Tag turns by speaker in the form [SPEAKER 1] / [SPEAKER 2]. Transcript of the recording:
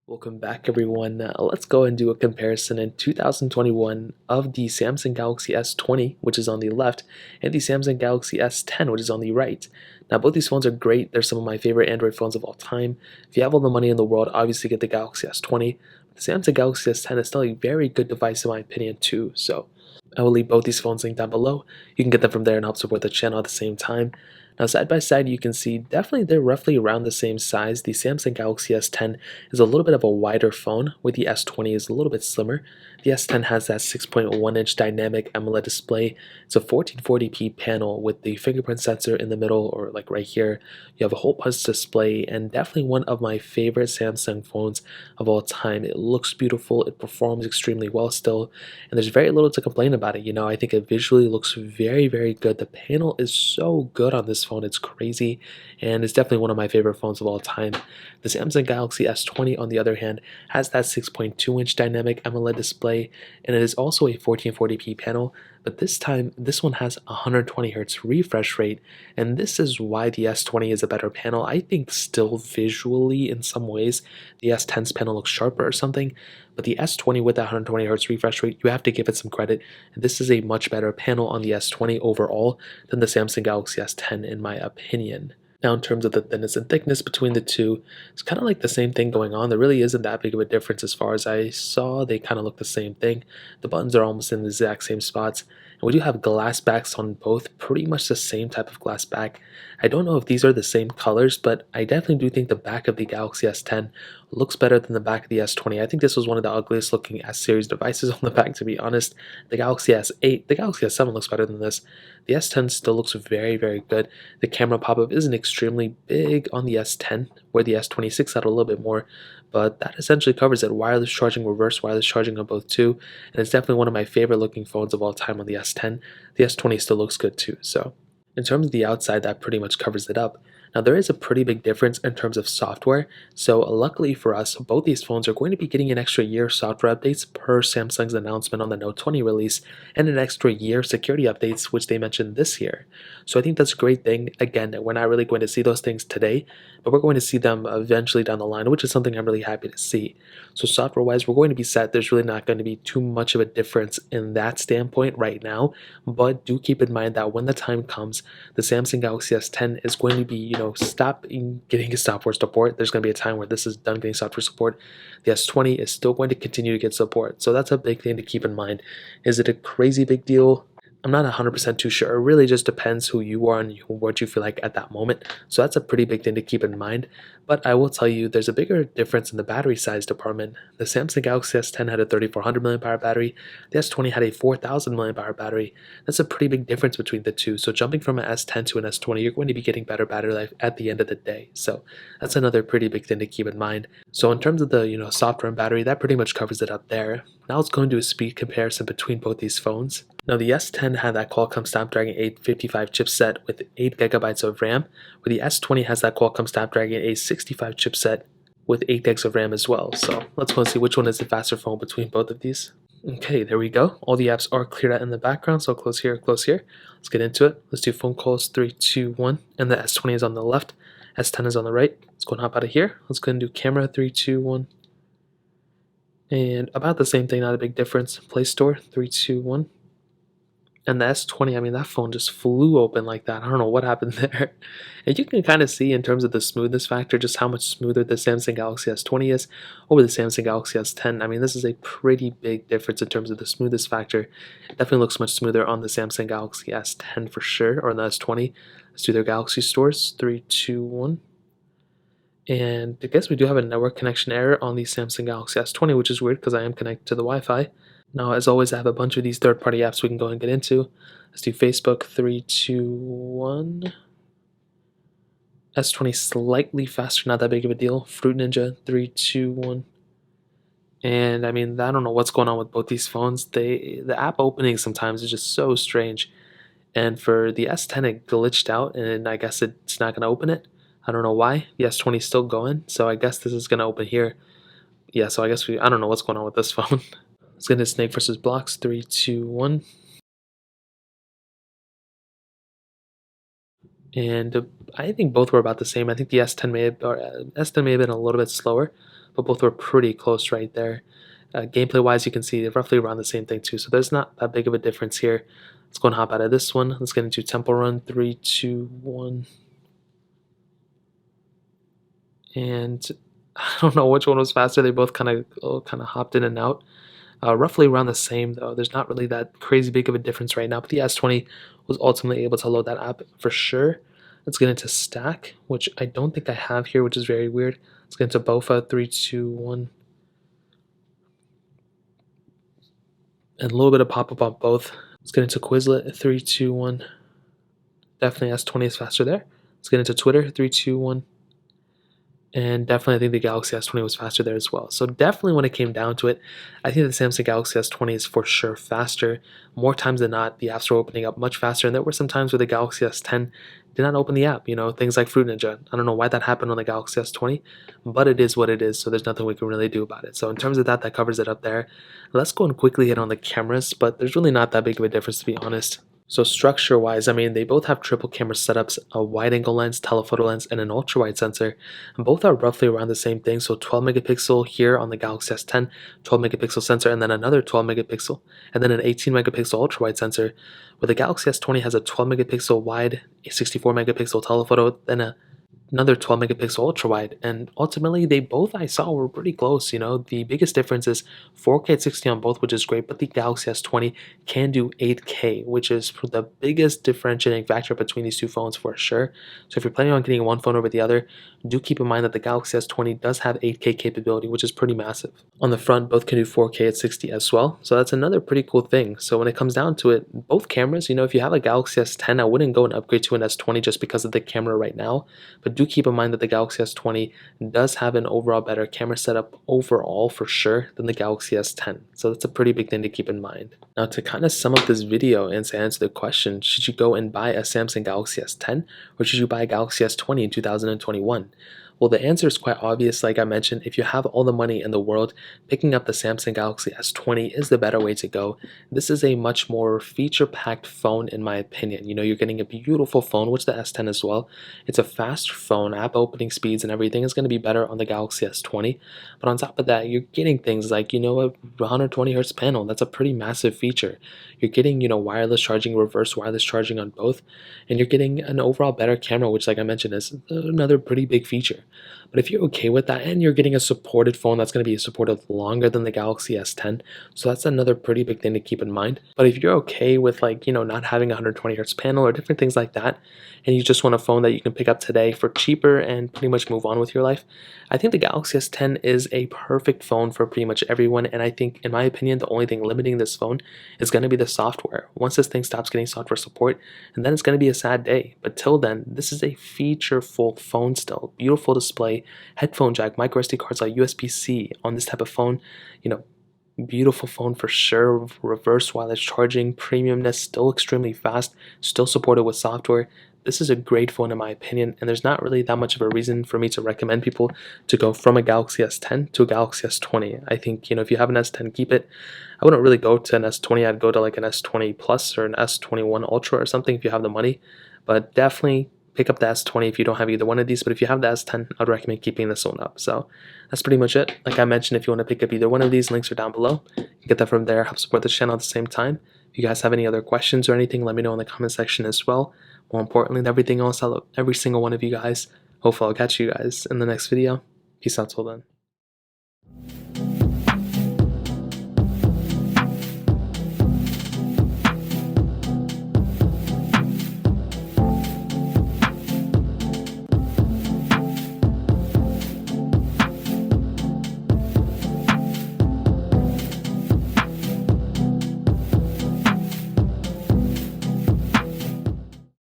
[SPEAKER 1] Welcome back, everyone. Let's go and do a comparison in 2021 of the Samsung Galaxy S20, which is on the left, and the Samsung Galaxy S10, which is on the right. Now, both these phones are great. They're some of my favorite Android phones of all time. If you have all the money in the world, obviously get the Galaxy S20. The Samsung Galaxy S10 is still a very good device in my opinion, too. So I will leave both these phones linked down below. You can get them from there and help support the channel at the same time. Now, side by side, you can see definitely they're roughly around the same size. The Samsung Galaxy S10 is a little bit of a wider phone, where the S20 is a little bit slimmer. The S10 has that 6.1-inch dynamic AMOLED display. It's a 1440p panel with the fingerprint sensor in the middle, or like right here. You have a hole punch display, and definitely one of my favorite Samsung phones of all time. It looks beautiful, it performs extremely well still, and there's very little to complain about it. I think it visually looks very, very good. The panel is so good on this phone, it's crazy, and it's definitely one of my favorite phones of all time. The Samsung Galaxy S20, on the other hand, has that 6.2-inch dynamic AMOLED display, and it is also a 1440p panel, but this time, this one has 120Hz refresh rate, and this is why the S20 is a better panel. I think still visually, in some ways, the S10's panel looks sharper or something, but the S20 with that 120Hz refresh rate, you have to give it some credit. This is a much better panel on the S20 overall than the Samsung Galaxy S10 in my opinion. Now, in terms of the thinness and thickness between the two, it's kind of like the same thing going on. There really isn't that big of a difference as far as I saw. They kind of look the same thing. The buttons are almost in the exact same spots. And we do have glass backs on both, pretty much the same type of glass back. I don't know if these are the same colors, but I definitely do think the back of the Galaxy S10 looks better than the back of the S20. I think this was one of the ugliest looking S-series devices on the back, to be honest. The Galaxy S8, the Galaxy S7 looks better than this. The S10 still looks very, very good. The camera pop-up isn't extremely big on the S10, where the S26 had a little bit more, but that essentially covers it. Wireless charging, reverse wireless charging on both too, and it's definitely one of my favorite looking phones of all time on the S10. The S20 still looks good too, so in terms of the outside, that pretty much covers it up. Now, there is a pretty big difference in terms of software, so luckily for us, both these phones are going to be getting an extra year of software updates per Samsung's announcement on the Note 20 release, and an extra year of security updates, which they mentioned this year. So I think that's a great thing. Again, we're not really going to see those things today, but we're going to see them eventually down the line, which is something I'm really happy to see. So software-wise, we're going to be set. There's really not going to be too much of a difference in that standpoint right now, but do keep in mind that when the time comes, the Samsung Galaxy S10 is going to be, stop getting software support. There's going to be a time where this is done getting software support. The S20 is still going to continue to get support. So that's a big thing to keep in mind. Is it a crazy big deal? I'm not 100% too sure. It really just depends who you are and what you feel like at that moment. So that's a pretty big thing to keep in mind. But I will tell you, there's a bigger difference in the battery size department. The Samsung Galaxy S10 had a 3400 mAh battery. The S20 had a 4000 mAh battery. That's a pretty big difference between the two. So jumping from an S10 to an S20, you're going to be getting better battery life at the end of the day. So that's another pretty big thing to keep in mind. So in terms of the software and battery, that pretty much covers it up there. Now let's go and do a speed comparison between both these phones. Now, the S10 had that Qualcomm Snapdragon 855 chipset with 8GB of RAM, where the S20 has that Qualcomm Snapdragon 865 chipset with 8GB of RAM as well. So let's go and see which one is the faster phone between both of these. Okay, there we go. All the apps are cleared out in the background, so close here, close here. Let's get into it. Let's do phone calls, 3, 2, 1, and the S20 is on the left, S10 is on the right. Let's go and hop out of here. Let's go and do camera, 3, 2, 1. And about the same thing, not a big difference. Play Store, 3, 2, 1. And the S20, I mean, that phone just flew open like that. I don't know what happened there. And you can kind of see in terms of the smoothness factor just how much smoother the Samsung Galaxy S20 is over the Samsung Galaxy S10. I mean, this is a pretty big difference in terms of the smoothness factor. It definitely looks much smoother on the Samsung Galaxy S10 for sure, or on the S20. Let's do their Galaxy stores. 3, 2, 1. And I guess we do have a network connection error on the Samsung Galaxy S20, which is weird because I am connected to the Wi-Fi. Now, as always, I have a bunch of these third-party apps we can go and get into. Let's do Facebook, 3, 2, 1. S20 slightly faster, not that big of a deal. Fruit Ninja, 3, 2, 1. And I mean, I don't know what's going on with both these phones. The app opening sometimes is just so strange. And for the S10, it glitched out, and I guess it's not going to open it. I don't know why. The S20 is still going, so I guess this is going to open here. Yeah, so I guess I don't know what's going on with this phone. Let's get into Snake versus Blocks. 3, 2, 1. And I think both were about the same. I think the S10 may have been a little bit slower, but both were pretty close right there. Gameplay wise, you can see they're roughly around the same thing too, so there's not that big of a difference here. Let's go and hop out of this one. Let's get into Temple Run. 3, 2, 1. And I don't know which one was faster. They both kind of hopped in and out. Roughly around the same though. There's not really that crazy big of a difference right now, but the S20 was ultimately able to load that app for sure. Let's get into Stack, which I don't think I have here, which is very weird. Let's get into Bofa. 3, 2, 1. And a little bit of pop-up on both. Let's get into Quizlet. 3, 2, 1. Definitely S20 is faster there. Let's get into Twitter. 3, 2, 1. And definitely I think the Galaxy S20 was faster there as well. So definitely when it came down to it, I think the Samsung Galaxy S20 is for sure faster. More times than not, the apps were opening up much faster, and there were some times where the Galaxy S10 did not open the app, things like Fruit Ninja. I don't know why that happened on the Galaxy S20, but it is what it is, so there's nothing we can really do about it. So in terms of that, that covers it up there. Let's go and quickly hit on the cameras, but there's really not that big of a difference, to be honest. So structure-wise, they both have triple camera setups, a wide-angle lens, telephoto lens, and an ultra-wide sensor. And both are roughly around the same thing. So 12 megapixel here on the Galaxy S10, 12 megapixel sensor, and then another 12 megapixel, and then an 18 megapixel ultra-wide sensor. Where the Galaxy S20 has a 12 megapixel wide, a 64 megapixel telephoto, then another 12 megapixel ultra wide, and ultimately they both I saw were pretty close. The biggest difference is 4K at 60 on both, which is great, but the Galaxy S20 can do 8K, which is the biggest differentiating factor between these two phones for sure. So if you're planning on getting one phone over the other, do keep in mind that the Galaxy S20 does have 8K capability, which is pretty massive. On the front, both can do 4K at 60 as well, so that's another pretty cool thing. So when it comes down to it, both cameras, if you have a Galaxy S10, I wouldn't go and upgrade to an S20 just because of the camera right now, but do keep in mind that the Galaxy S20 does have an overall better camera setup overall for sure than the Galaxy S10. So that's a pretty big thing to keep in mind. Now to kind of sum up this video and to answer the question, should you go and buy a Samsung Galaxy S10 or should you buy a Galaxy S20 in 2021? Well, the answer is quite obvious. Like I mentioned, if you have all the money in the world, picking up the Samsung Galaxy S20 is the better way to go. This is a much more feature-packed phone in my opinion. You're getting a beautiful phone, which the S10 as well. It's a fast phone, app opening speeds and everything is going to be better on the Galaxy S20. But on top of that, you're getting things like, a 120 hertz panel. That's a pretty massive feature. You're getting, wireless charging, reverse wireless charging on both. And you're getting an overall better camera, which like I mentioned is another pretty big feature. But if you're okay with that and you're getting a supported phone that's going to be supported longer than the Galaxy S10, so that's another pretty big thing to keep in mind. But if you're okay with not having a 120 hertz panel or different things like that, and you just want a phone that you can pick up today for cheaper and pretty much move on with your life, I think the Galaxy S10 is a perfect phone for pretty much everyone. And I think, in my opinion, the only thing limiting this phone is going to be the software. Once this thing stops getting software support, and then it's going to be a sad day. But till then, this is a feature-full phone still. Beautiful display, headphone jack, micro SD cards like USB-C on this type of phone. Beautiful phone for sure. Reverse wireless charging, premiumness, still extremely fast, still supported with software. This is a great phone in my opinion, and there's not really that much of a reason for me to recommend people to go from a Galaxy S10 to a Galaxy S20. I think, if you have an S10, keep it. I wouldn't really go to an S20. I'd go to like an S20 Plus or an S21 Ultra or something if you have the money, but definitely pick up the S20 if you don't have either one of these. But if you have the S10, I'd recommend keeping this one up. So that's pretty much it. Like I mentioned, if you want to pick up either one of these, links are down below. You get that from there, help support the channel at the same time. If you guys have any other questions or anything, let me know in the comment section as well. More importantly than everything else, I love every single one of you guys. Hopefully I'll catch you guys in the next video. Peace out till then.